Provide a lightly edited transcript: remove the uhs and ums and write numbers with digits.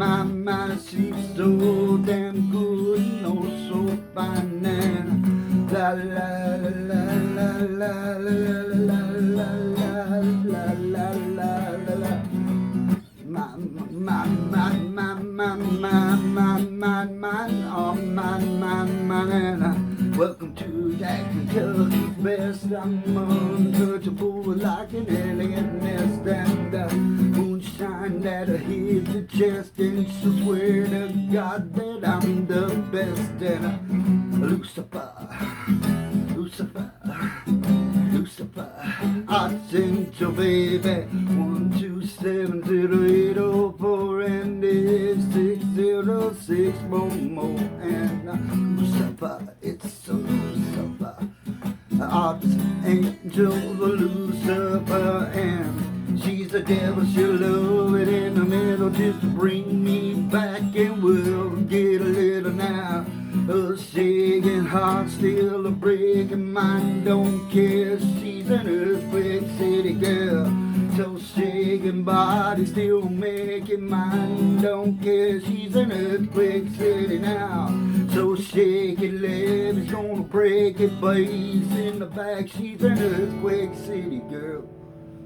my, she's so damn good and oh so fine and la la la la la la la la la la la la. Oh man. Welcome to Jack Kentucky's best. I'm untouchable like an elegant nest, and moonshine that'll hit the chest, and she'll swear to God that I'm the best. And Lucifer, Lucifer, Lucifer, I sent your baby 1270804 and it's 606 more and Lucifer, it's a Lucifer, archangel Lucifer, and she's the devil. She'll love it in the middle just to bring me back, and we'll get a little now. A shaking heart, still a breaking mind. Don't care, she's an earthquake city girl. So shaking body, still making mind. Don't care, she's an earthquake city now. So shake it, love is gonna break it. Bass in the back, she's an earthquake city girl.